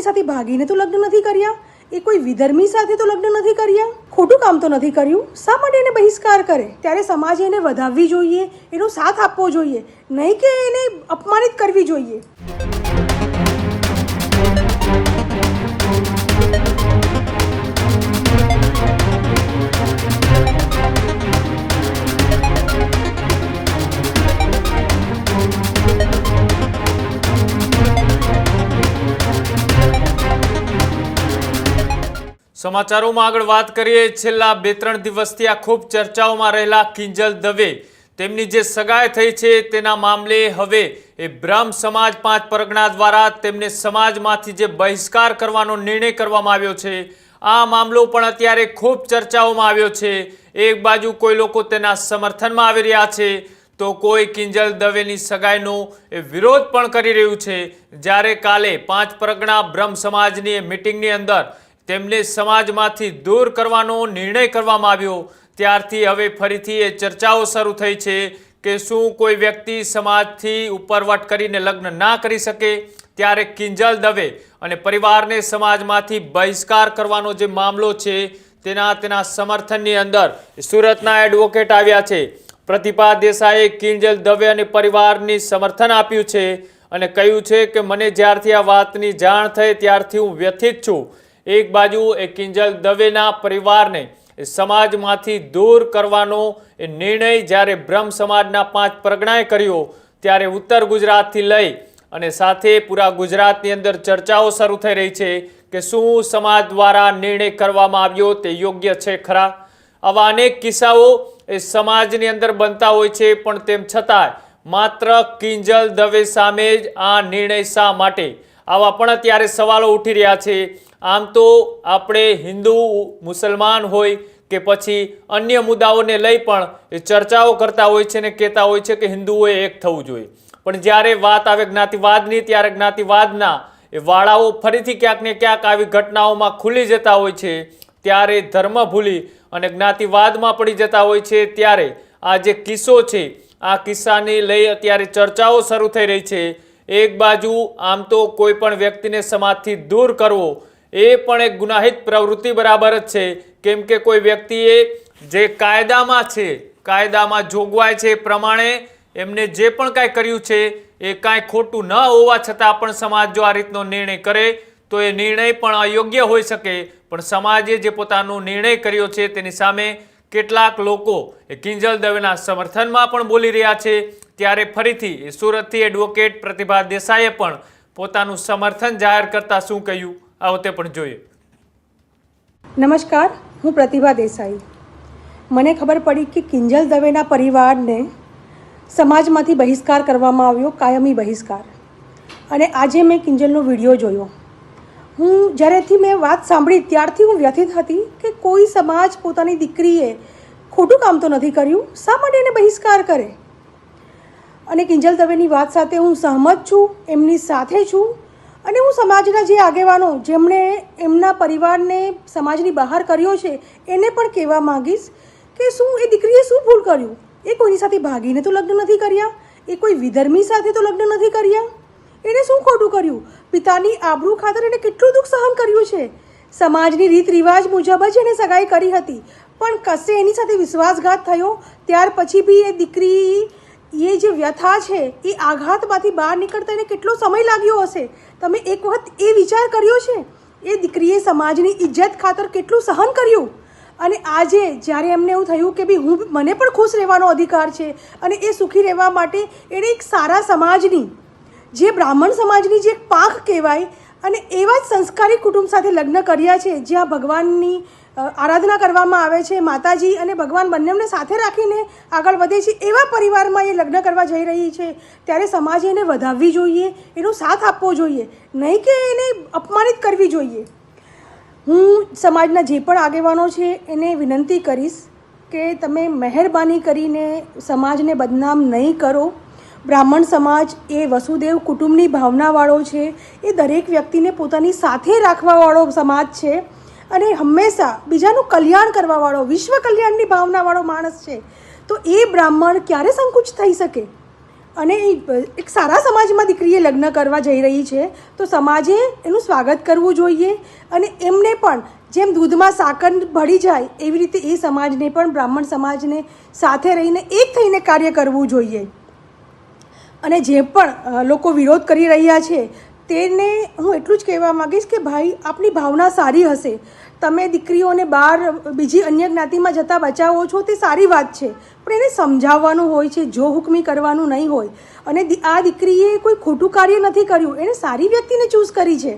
કોઈની સાથે ભાગીને તો લગ્ન નથી કર્યા, એ કોઈ વિધર્મી સાથે તો લગ્ન નથી કર્યા, ખોટું કામ તો નથી કર્યું, શા માટે એને બહિષ્કાર કરે? ત્યારે સમાજે એને વધાવવી જોઈએ, એનો સાથ આપવો જોઈએ, નહીં કે એને અપમાનિત કરવી જોઈએ। સમાચારોમાં આગળ વાત કરીએ। છેલ્લા 2-3 દિવસથી આ ખૂબ ચર્ચાઓમાં રહેલા કિંજલ દવે તેમની જે સગાઈ થઈ છે તેના મામલે હવે એ બ્રહ્મ સમાજ 5 પરગણા દ્વારા તેમને સમાજમાંથી જે બહિષ્કાર કરવાનો નિર્ણય કરવામાં આવ્યો છે, આ મામલો પણ અત્યારે ખૂબ ચર્ચાઓમાં આવ્યો છે। એક બાજુ કોઈ લોકો તેના સમર્થનમાં આવી રહ્યા છે તો કોઈ કિંજલ દવેની સગાઈનો એ વિરોધ પણ કરી રહ્યું છે। જ્યારે કાલે 5 પરગણા બ્રહ્મ સમાજની મીટિંગની અંદર તેમને સમાજમાંથી દૂર કરવાનો નિર્ણય કરવામાં આવ્યો, ત્યારથી હવે ફરીથી એ ચર્ચાઓ શરૂ થઈ છે કે શું કોઈ વ્યક્તિ સમાજથી ઉપરવટ કરીને લગ્ન ના કરી શકે? ત્યારે કિંજલ દવે અને પરિવારને સમાજમાંથી બહિષ્કાર કરવાનો જે મામલો છે તેના સમર્થનની અંદર સુરતના એડવોકેટ આવ્યા છે। પ્રતિભા દેસાઈએ કિંજલ દવે અને પરિવારની સમર્થન આપ્યું છે અને કહ્યું છે કે મને જ્યારથી આ વાતની જાણ થઈ ત્યારથી હું વ્યથિત છું। એક બાજુ એ કિંજલ દવેના પરિવારને સમાજમાંથી દૂર કરવાનો એ નિર્ણય જ્યારે બ્રહ્મ સમાજના 5 પરગણાએ કર્યો, ત્યારે ઉત્તર ગુજરાતથી લઈ અને સાથે પૂરા ગુજરાતની અંદર ચર્ચાઓ શરૂ થઈ રહી છે કે શું સમાજ દ્વારા નિર્ણય કરવામાં આવ્યો તે યોગ્ય છે ખરા? આવા અનેક કિસ્સાઓ એ સમાજની અંદર બનતા હોય છે, પણ તેમ છતાં માત્ર કિંજલ દવે સામે જ આ નિર્ણય શા માટે? આવા પણ અત્યારે સવાલો ઉઠી રહ્યા છે। આમ તો આપણે હિન્દુ મુસલમાન હોય કે પછી અન્ય મુદ્દાઓને લઈ પણ એ ચર્ચાઓ કરતા હોય છે ને કહેતા હોય છે કે હિન્દુઓએ એક થવું જોઈએ, પણ જ્યારે વાત આવે જ્ઞાતિવાદની ત્યારે જ્ઞાતિવાદના એ વાળાઓ ફરીથી ક્યાંક ને ક્યાંક આવી ઘટનાઓમાં ખુલી જતા હોય છે, ત્યારે ધર્મ ભૂલી અને જ્ઞાતિવાદમાં પડી જતા હોય છે। ત્યારે આ જે કિસ્સો છે આ કિસ્સાને લઈ અત્યારે ચર્ચાઓ શરૂ થઈ રહી છે। એક બાજુ આમ તો કોઈ પણ વ્યક્તિને સમાજથી દૂર કરવો એ પણ એક ગુનાહિત પ્રવૃત્તિ બરાબર જ છે, કેમ કે કોઈ વ્યક્તિએ જે કાયદામાં છે, કાયદામાં જોગવાઈ છે એ પ્રમાણે એમને જે પણ કાંઈ કર્યું છે એ કાંઈ ખોટું ન હોવા છતાં પણ સમાજ જો આ રીતનો નિર્ણય કરે તો એ નિર્ણય પણ અયોગ્ય હોઈ શકે, પણ સમાજે જે પોતાનો નિર્ણય કર્યો છે તેની સામે કેટલાક લોકો એ કિંજલ દવેના સમર્થનમાં પણ બોલી રહ્યા છે। ત્યારે ફરીથી સુરતથી એડવોકેટ પ્રતિભા દેસાઈએ પણ પોતાનું સમર્થન જાહેર કરતા શું કહ્યું, આવો તે પણ જોઈએ। નમસ્કાર, હું પ્રતિભા દેસાઈ। મને ખબર પડી કે કિંજલ દવેના પરિવારને સમાજમાંથી બહિષ્કાર કરવામાં આવ્યો, કાયમી બહિષ્કાર, અને આજે મેં કિંજલનો વિડીયો જોયો। જ્યારેથી મેં વાત સાંભળી ત્યારથી હું વ્યથિત હતી કે કોઈ સમાજ પોતાની દીકરીએ ખોટું કામ તો નથી કર્યું, શા માટે એને બહિષ્કાર કરે? અને કિંજલ દવેની વાત સાથે હું સહમત છું, એમની સાથે છું, અને હું સમાજના જે આગેવાનો જેમણે એમના પરિવારને સમાજની બહાર કર્યો છે એને પણ કહેવા માંગીશ કે શું એ દીકરીએ શું ભૂલ કર્યું? એ કોઈની સાથે ભાગીને તો લગ્ન નથી કર્યા, એ કોઈ વિધર્મી સાથે તો લગ્ન નથી કર્યા, એણે શું ખોટું કર્યું? પિતાની આબરૂ ખાતર એને કેટલું દુઃખ સહન કર્યું છે। સમાજની રીત રિવાજ મુજબ જ એને સગાઈ કરી હતી, પણ કશે એની સાથે વિશ્વાસઘાત થયો, ત્યાર પછી બી એ દીકરી એ જે વ્યથા છે એ આઘાતમાંથી બહાર નીકળતા એને કેટલો સમય લાગ્યો હશે? તમે એક વખત એ વિચાર કર્યો છે? એ દીકરીએ સમાજની ઇજ્જત ખાતર કેટલું સહન કર્યું, અને આજે જ્યારે એમને એવું થયું કે ભાઈ મને પણ ખુશ રહેવાનો અધિકાર છે અને એ સુખી રહેવા માટે એણે એક સારા સમાજની, જે બ્રાહ્મણ સમાજની જે એક પાંખ કહેવાય, અને એવા જ સંસ્કારી કુટુંબ સાથે લગ્ન કર્યા છે જ્યાં ભગવાનની આરાધના કરવામાં આવે છે, માતાજી અને ભગવાન બંનેને સાથે રાખીને આગળ વધે છે, એવા પરિવારમાં એ લગ્ન કરવા જઈ રહી છે। ત્યારે સમાજે એને વધાવવી જોઈએ, એનો સાથ આપવો જોઈએ, નહીં કે એને અપમાનિત કરવી જોઈએ। હું સમાજના જે પણ આગેવાનો છે એને વિનંતી કરીશ કે તમે મહેરબાની કરીને સમાજને બદનામ નહીં કરો। બ્રાહ્મણ સમાજ એ વસુદેવ કુટુંબની ભાવનાવાળો છે, એ દરેક વ્યક્તિને પોતાની સાથે રાખવાવાળો સમાજ છે અને હંમેશા બીજાનું કલ્યાણ કરવાવાળો, વિશ્વ કલ્યાણની ભાવનાવાળો માણસ છે। તો એ બ્રાહ્મણ ક્યારે સંકુચ થઈ શકે? અને એક સારા સમાજમાં દીકરીએ લગ્ન કરવા જઈ રહી છે તો સમાજે એનું સ્વાગત કરવું જોઈએ અને એમને પણ જેમ દૂધમાં સાકર ભળી જાય એવી રીતે એ સમાજને પણ બ્રાહ્મણ સમાજને સાથે રહીને એક થઈને કાર્ય કરવું જોઈએ. અને જે પણ લોકો વિરોધ કરી રહ્યા છે તેને હું એટલું જ કહેવા માગીશ કે ભાઈ આપની ભાવના સારી હશે, તમે દીકરીઓને બહાર બીજી અન્ય જ્ઞાતિમાં જતાં બચાવો છો તે સારી વાત છે, પણ એને સમજાવવાનું હોય છે, જો હુકમી કરવાનું નહીં હોય. અને આ દીકરીએ કોઈ ખોટું કાર્ય નથી કર્યું, એણે સારી વ્યક્તિને ચૂઝ કરી છે.